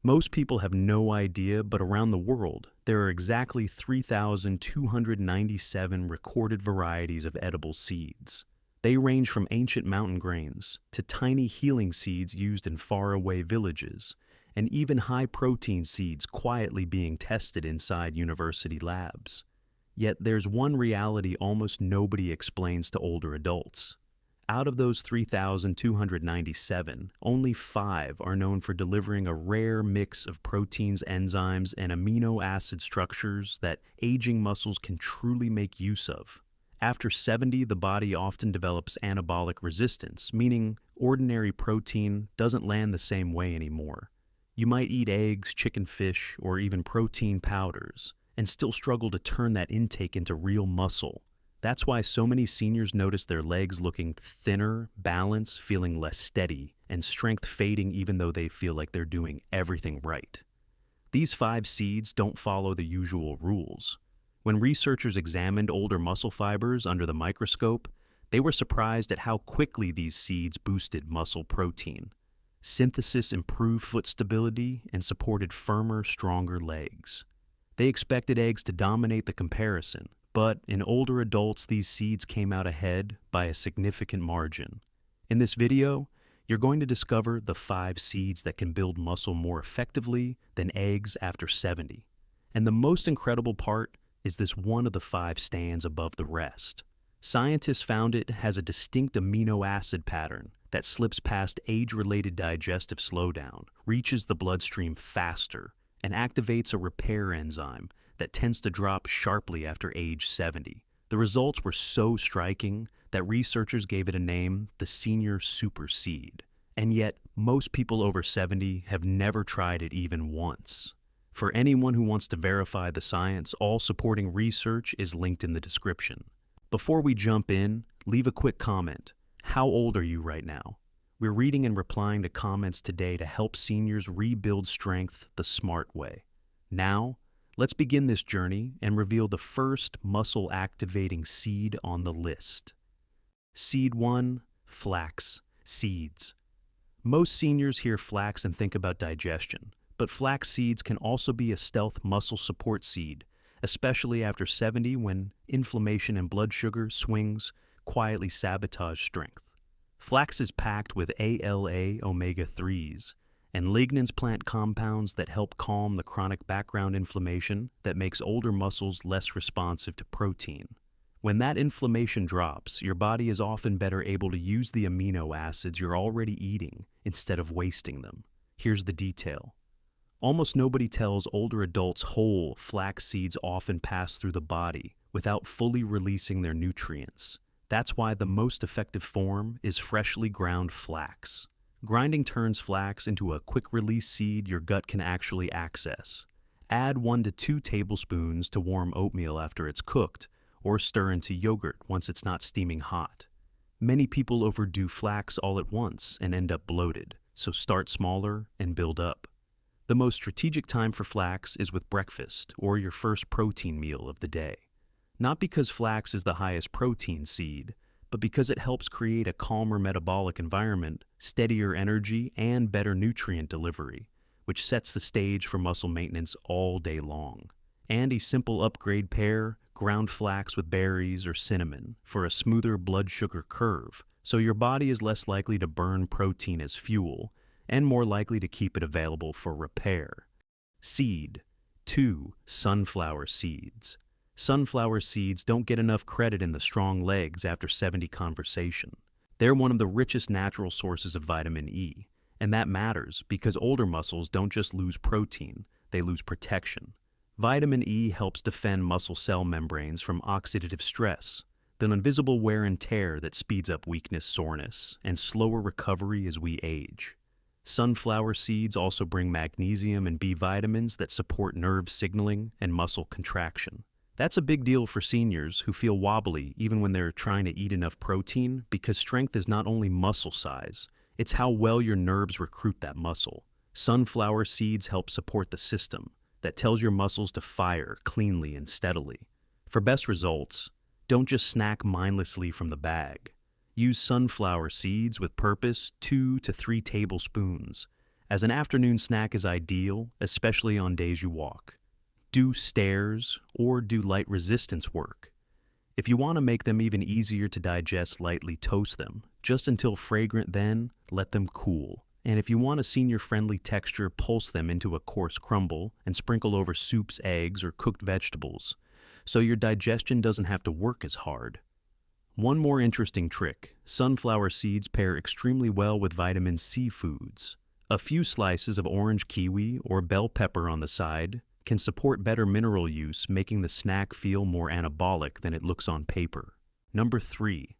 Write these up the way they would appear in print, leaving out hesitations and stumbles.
Most people have no idea, but around the world, there are exactly 3,297 recorded varieties of edible seeds. They range from ancient mountain grains to tiny healing seeds used in faraway villages, and even high-protein seeds quietly being tested inside university labs. Yet there's one reality almost nobody explains to older adults. Out of those 3,297, only 5 are known for delivering a rare mix of proteins, enzymes, and amino acid structures that aging muscles can truly make use of. After 70, the body often develops anabolic resistance, meaning ordinary protein doesn't land the same way anymore. You might eat eggs, chicken, fish, or even protein powders, and still struggle to turn that intake into real muscle. That's why so many seniors notice their legs looking thinner, balance feeling less steady, and strength fading even though they feel like they're doing everything right. These 5 seeds don't follow the usual rules. When researchers examined older muscle fibers under the microscope, they were surprised at how quickly these seeds boosted muscle protein. Synthesis improved foot stability and supported firmer, stronger legs. They expected eggs to dominate the comparison, but in older adults, these seeds came out ahead by a significant margin. In this video, you're going to discover the 5 seeds that can build muscle more effectively than eggs after 70. And the most incredible part is this one of the 5 stands above the rest. Scientists found it has a distinct amino acid pattern that slips past age-related digestive slowdown, reaches the bloodstream faster, and activates a repair enzyme that tends to drop sharply after age 70. The results were so striking that researchers gave it a name, the senior super seed. And yet, most people over 70 have never tried it even once. For anyone who wants to verify the science, all supporting research is linked in the description. Before we jump in, leave a quick comment. How old are you right now? We're reading and replying to comments today to help seniors rebuild strength the smart way. Now, let's begin this journey and reveal the first muscle-activating seed on the list. Seed 1, flax seeds. Most seniors hear flax and think about digestion, but flax seeds can also be a stealth muscle support seed, especially after 70 when inflammation and blood sugar swings quietly sabotage strength. Flax is packed with ALA omega-3s and lignans plant compounds that help calm the chronic background inflammation that makes older muscles less responsive to protein. When that inflammation drops, your body is often better able to use the amino acids you're already eating instead of wasting them. Here's the detail. Almost nobody tells older adults whole flax seeds often pass through the body without fully releasing their nutrients. That's why the most effective form is freshly ground flax. Grinding turns flax into a quick-release seed your gut can actually access. Add 1 to 2 tablespoons to warm oatmeal after it's cooked, or stir into yogurt once it's not steaming hot. Many people overdo flax all at once and end up bloated, so start smaller and build up. The most strategic time for flax is with breakfast or your first protein meal of the day. Not because flax is the highest protein seed, but because it helps create a calmer metabolic environment, steadier energy, and better nutrient delivery, which sets the stage for muscle maintenance all day long. And a simple upgrade pair, ground flax with berries or cinnamon for a smoother blood sugar curve, so your body is less likely to burn protein as fuel and more likely to keep it available for repair. Seed 2, sunflower seeds. Sunflower seeds don't get enough credit in the strong legs after 70 conversation. They're one of the richest natural sources of vitamin E, and that matters because older muscles don't just lose protein, they lose protection. Vitamin E helps defend muscle cell membranes from oxidative stress, the invisible wear and tear that speeds up weakness, soreness, and slower recovery as we age. Sunflower seeds also bring magnesium and B vitamins that support nerve signaling and muscle contraction. That's a big deal for seniors who feel wobbly even when they're trying to eat enough protein because strength is not only muscle size, it's how well your nerves recruit that muscle. Sunflower seeds help support the system that tells your muscles to fire cleanly and steadily. For best results, don't just snack mindlessly from the bag. Use sunflower seeds with purpose, 2 to 3 tablespoons, As an afternoon snack is ideal, especially on days you walk. Do stairs or do light resistance work. If you want to make them even easier to digest, lightly toast them, just until fragrant, then let them cool. And if you want a senior-friendly texture, pulse them into a coarse crumble and sprinkle over soups, eggs, or cooked vegetables, so your digestion doesn't have to work as hard. One more interesting trick: sunflower seeds pair extremely well with vitamin C foods. A few slices of orange kiwi or bell pepper on the side can support better mineral use, making the snack feel more anabolic than it looks on paper. Number 3.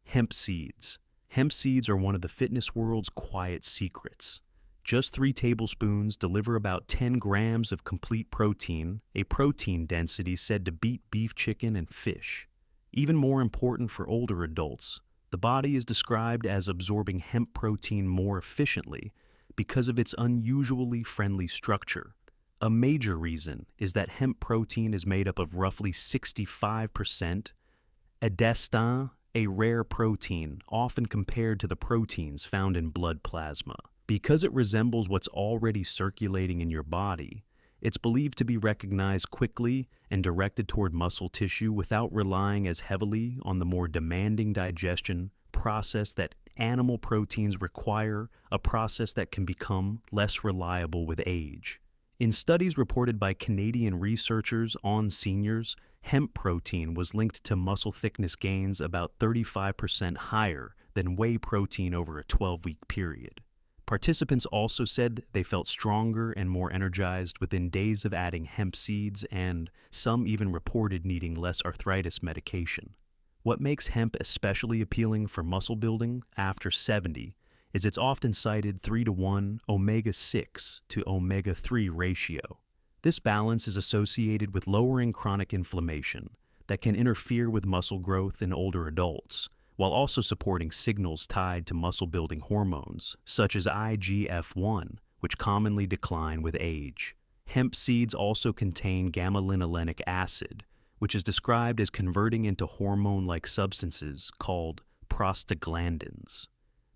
Hemp seeds. Hemp seeds are one of the fitness world's quiet secrets. Just 3 tablespoons deliver about 10 grams of complete protein, a protein density said to beat beef, chicken, and fish. Even more important for older adults, the body is described as absorbing hemp protein more efficiently because of its unusually friendly structure. A major reason is that hemp protein is made up of roughly 65% edestin, a rare protein often compared to the proteins found in blood plasma. Because it resembles what's already circulating in your body, it's believed to be recognized quickly and directed toward muscle tissue without relying as heavily on the more demanding digestion process that animal proteins require, a process that can become less reliable with age. In studies reported by Canadian researchers on seniors, hemp protein was linked to muscle thickness gains about 35% higher than whey protein over a 12-week period. Participants also said they felt stronger and more energized within days of adding hemp seeds, and some even reported needing less arthritis medication. What makes hemp especially appealing for muscle building after 70 is its often cited 3-to-1 omega-6 to omega-3 ratio. This balance is associated with lowering chronic inflammation that can interfere with muscle growth in older adults, while also supporting signals tied to muscle-building hormones, such as IGF-1, which commonly decline with age. Hemp seeds also contain gamma-linolenic acid, which is described as converting into hormone-like substances called prostaglandins.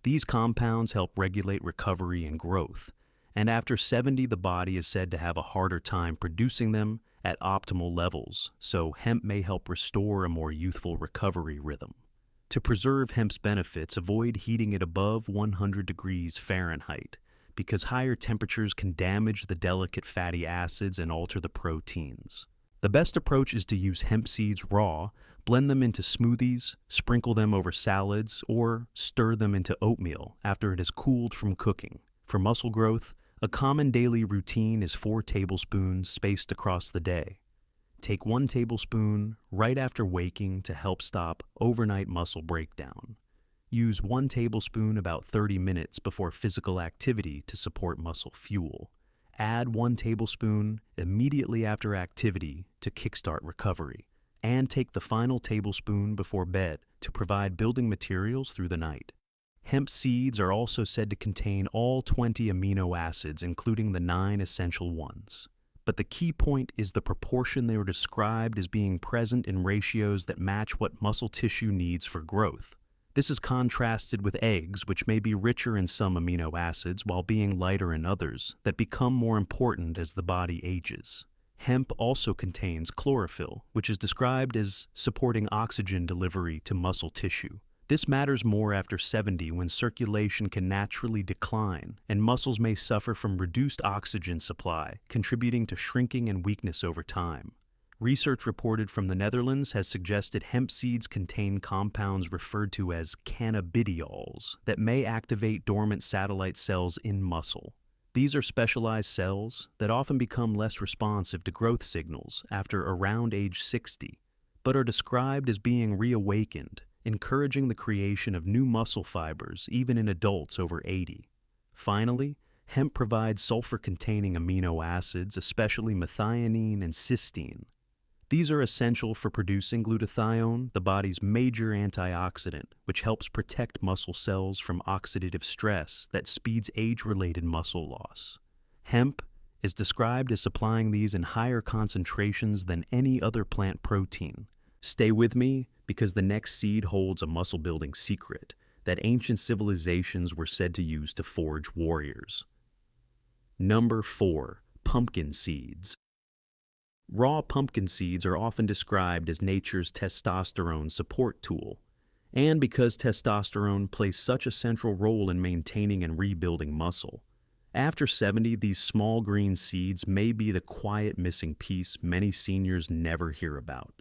These compounds help regulate recovery and growth, and after 70 the body is said to have a harder time producing them at optimal levels, so hemp may help restore a more youthful recovery rhythm. To preserve hemp's benefits, avoid heating it above 100 degrees Fahrenheit, because higher temperatures can damage the delicate fatty acids and alter the proteins. The best approach is to use hemp seeds raw, blend them into smoothies, sprinkle them over salads, or stir them into oatmeal after it has cooled from cooking. For muscle growth, a common daily routine is 4 tablespoons spaced across the day. Take 1 tablespoon right after waking to help stop overnight muscle breakdown. Use 1 tablespoon about 30 minutes before physical activity to support muscle fuel. Add 1 tablespoon immediately after activity to kickstart recovery. And take the final tablespoon before bed to provide building materials through the night. Hemp seeds are also said to contain all 20 amino acids, including the 9 essential ones. But the key point is the proportion they are described as being present in ratios that match what muscle tissue needs for growth. This is contrasted with eggs, which may be richer in some amino acids while being lighter in others that become more important as the body ages. Hemp also contains chlorophyll, which is described as supporting oxygen delivery to muscle tissue. This matters more after 70 when circulation can naturally decline and muscles may suffer from reduced oxygen supply, contributing to shrinking and weakness over time. Research reported from the Netherlands has suggested hemp seeds contain compounds referred to as cannabidiols that may activate dormant satellite cells in muscle. These are specialized cells that often become less responsive to growth signals after around age 60, but are described as being reawakened, encouraging the creation of new muscle fibers even in adults over 80. Finally, hemp provides sulfur-containing amino acids, especially methionine and cysteine. These are essential for producing glutathione, the body's major antioxidant, which helps protect muscle cells from oxidative stress that speeds age-related muscle loss. Hemp is described as supplying these in higher concentrations than any other plant protein. Stay with me, because the next seed holds a muscle-building secret that ancient civilizations were said to use to forge warriors. Number 4. Pumpkin seeds. Raw pumpkin seeds are often described as nature's testosterone support tool. And because testosterone plays such a central role in maintaining and rebuilding muscle. After 70, these small green seeds may be the quiet missing piece many seniors never hear about.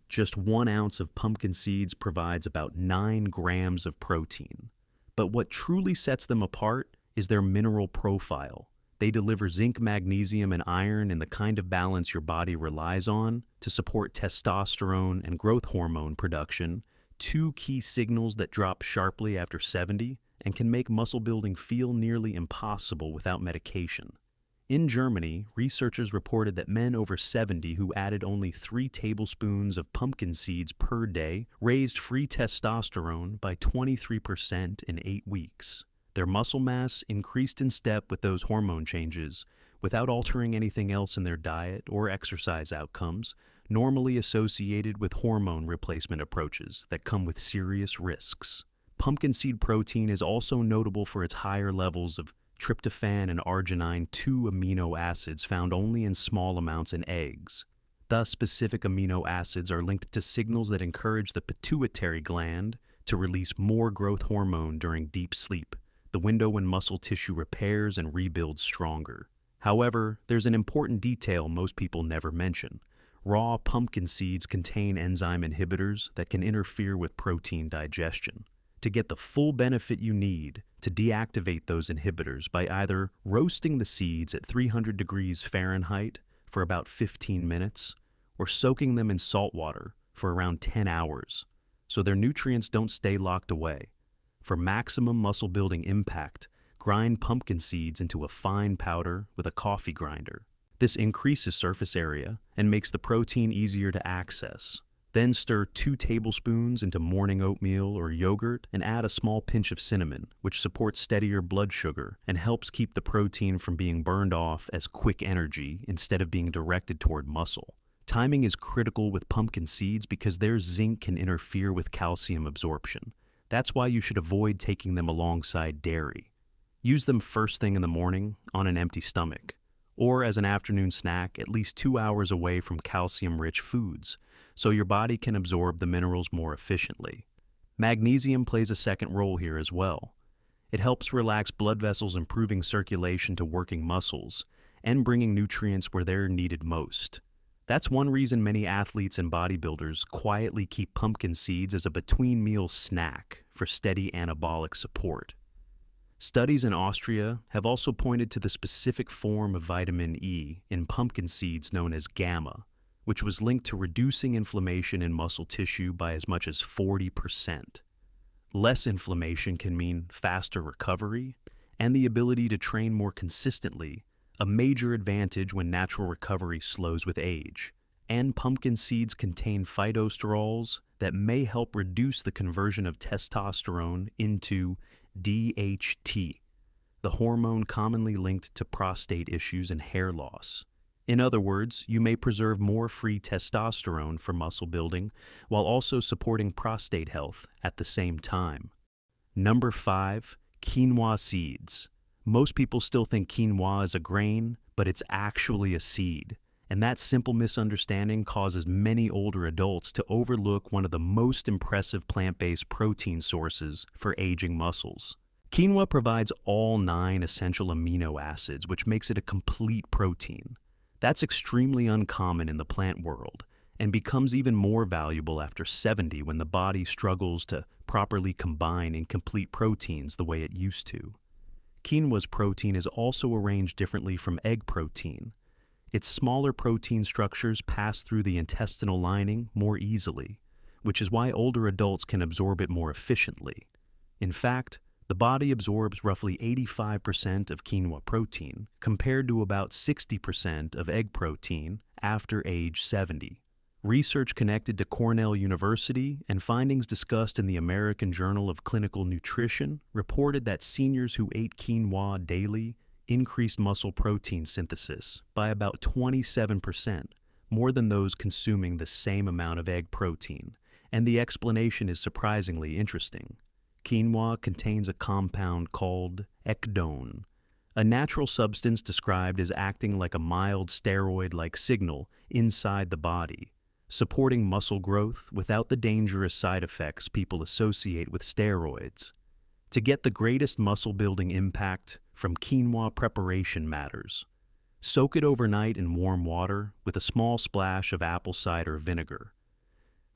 Just 1 ounce of pumpkin seeds provides about 9 grams of protein. But what truly sets them apart is their mineral profile. They deliver zinc, magnesium, and iron in the kind of balance your body relies on to support testosterone and growth hormone production, 2 key signals that drop sharply after 70 and can make muscle building feel nearly impossible without medication. In Germany, researchers reported that men over 70 who added only 3 tablespoons of pumpkin seeds per day raised free testosterone by 23% in 8 weeks. Their muscle mass increased in step with those hormone changes, without altering anything else in their diet or exercise outcomes, normally associated with hormone replacement approaches that come with serious risks. Pumpkin seed protein is also notable for its higher levels of tryptophan and arginine, 2 amino acids found only in small amounts in eggs. Thus, specific amino acids are linked to signals that encourage the pituitary gland to release more growth hormone during deep sleep, the window when muscle tissue repairs and rebuilds stronger. However, there's an important detail most people never mention. Raw pumpkin seeds contain enzyme inhibitors that can interfere with protein digestion. To get the full benefit you need to deactivate those inhibitors by either roasting the seeds at 300 degrees Fahrenheit for about 15 minutes or soaking them in salt water for around 10 hours so their nutrients don't stay locked away. For maximum muscle building impact, grind pumpkin seeds into a fine powder with a coffee grinder. This increases surface area and makes the protein easier to access. Then stir 2 tablespoons into morning oatmeal or yogurt and add a small pinch of cinnamon, which supports steadier blood sugar and helps keep the protein from being burned off as quick energy instead of being directed toward muscle. Timing is critical with pumpkin seeds because their zinc can interfere with calcium absorption. That's why you should avoid taking them alongside dairy. Use them first thing in the morning on an empty stomach, or as an afternoon snack at least 2 hours away from calcium-rich foods, so your body can absorb the minerals more efficiently. Magnesium plays a second role here as well. It helps relax blood vessels, improving circulation to working muscles, and bringing nutrients where they're needed most. That's one reason many athletes and bodybuilders quietly keep pumpkin seeds as a between-meal snack for steady anabolic support. Studies in Austria have also pointed to the specific form of vitamin E in pumpkin seeds known as gamma, which was linked to reducing inflammation in muscle tissue by as much as 40%. Less inflammation can mean faster recovery and the ability to train more consistently, a major advantage when natural recovery slows with age. And pumpkin seeds contain phytosterols that may help reduce the conversion of testosterone into DHT, the hormone commonly linked to prostate issues and hair loss. In other words, you may preserve more free testosterone for muscle building while also supporting prostate health at the same time. Number 5, quinoa seeds. Most people still think quinoa is a grain, but it's actually a seed. And that simple misunderstanding causes many older adults to overlook one of the most impressive plant-based protein sources for aging muscles. Quinoa provides all 9 essential amino acids, which makes it a complete protein. That's extremely uncommon in the plant world and becomes even more valuable after 70 when the body struggles to properly combine incomplete proteins the way it used to. Quinoa's protein is also arranged differently from egg protein. Its smaller protein structures pass through the intestinal lining more easily, which is why older adults can absorb it more efficiently. In fact, the body absorbs roughly 85% of quinoa protein, compared to about 60% of egg protein after age 70. Research connected to Cornell University and findings discussed in the American Journal of Clinical Nutrition reported that seniors who ate quinoa daily increased muscle protein synthesis by about 27%, more than those consuming the same amount of egg protein, and the explanation is surprisingly interesting. Quinoa contains a compound called ecdone, a natural substance described as acting like a mild steroid-like signal inside the body, supporting muscle growth without the dangerous side effects people associate with steroids. To get the greatest muscle-building impact from quinoa, preparation matters. Soak it overnight in warm water with a small splash of apple cider vinegar.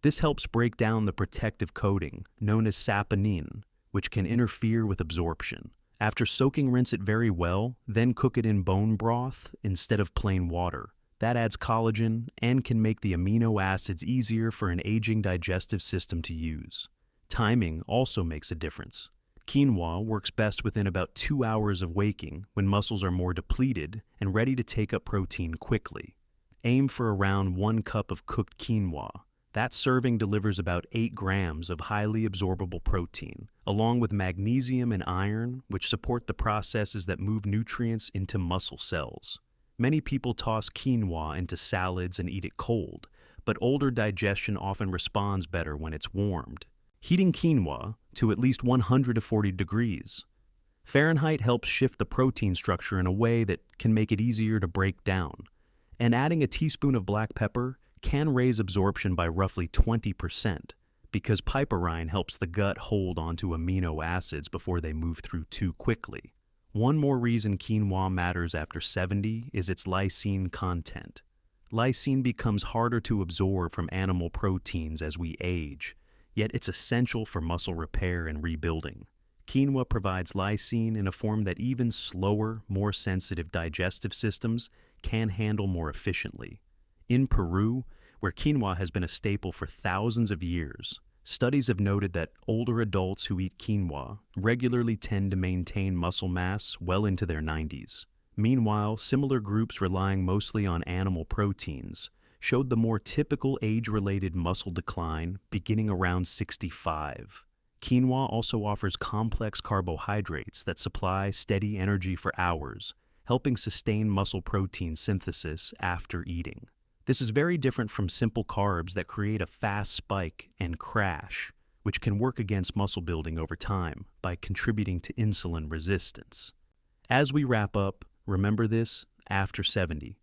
This helps break down the protective coating, known as saponin, which can interfere with absorption. After soaking, rinse it very well, then cook it in bone broth instead of plain water. That adds collagen and can make the amino acids easier for an aging digestive system to use. Timing also makes a difference. Quinoa works best within about 2 hours of waking, when muscles are more depleted and ready to take up protein quickly. Aim for around 1 cup of cooked quinoa. That serving delivers about 8 grams of highly absorbable protein, along with magnesium and iron, which support the processes that move nutrients into muscle cells. Many people toss quinoa into salads and eat it cold, but older digestion often responds better when it's warmed. Heating quinoa to at least 140 degrees Fahrenheit helps shift the protein structure in a way that can make it easier to break down. And adding a teaspoon of black pepper can raise absorption by roughly 20%, because piperine helps the gut hold onto amino acids before they move through too quickly. One more reason quinoa matters after 70 is its lysine content. Lysine becomes harder to absorb from animal proteins as we age, yet it's essential for muscle repair and rebuilding. Quinoa provides lysine in a form that even slower, more sensitive digestive systems can handle more efficiently. In Peru, where quinoa has been a staple for thousands of years, studies have noted that older adults who eat quinoa regularly tend to maintain muscle mass well into their 90s. Meanwhile, similar groups relying mostly on animal proteins showed the more typical age-related muscle decline beginning around 65. Quinoa also offers complex carbohydrates that supply steady energy for hours, helping sustain muscle protein synthesis after eating. This is very different from simple carbs that create a fast spike and crash, which can work against muscle building over time by contributing to insulin resistance. As we wrap up, remember this: after 70,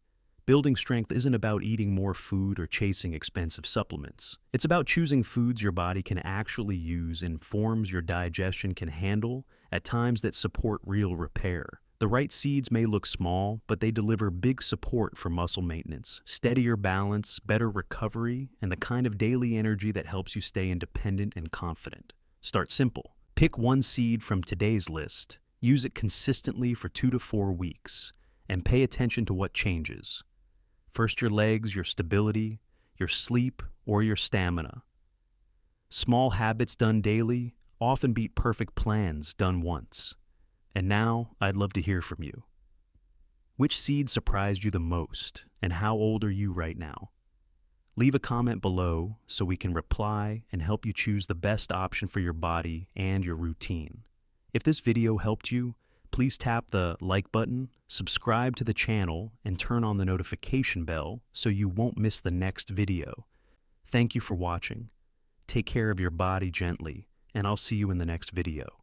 building strength isn't about eating more food or chasing expensive supplements. It's about choosing foods your body can actually use in forms your digestion can handle at times that support real repair. The right seeds may look small, but they deliver big support for muscle maintenance, steadier balance, better recovery, and the kind of daily energy that helps you stay independent and confident. Start simple. Pick one seed from today's list, use it consistently for 2 to 4 weeks, and pay attention to what changes. First your legs, your stability, your sleep, or your stamina. Small habits done daily often beat perfect plans done once. And now, I'd love to hear from you. Which seed surprised you the most, and how old are you right now? Leave a comment below so we can reply and help you choose the best option for your body and your routine. If this video helped you, please tap the like button, subscribe to the channel, and turn on the notification bell so you won't miss the next video. Thank you for watching. Take care of your body gently, and I'll see you in the next video.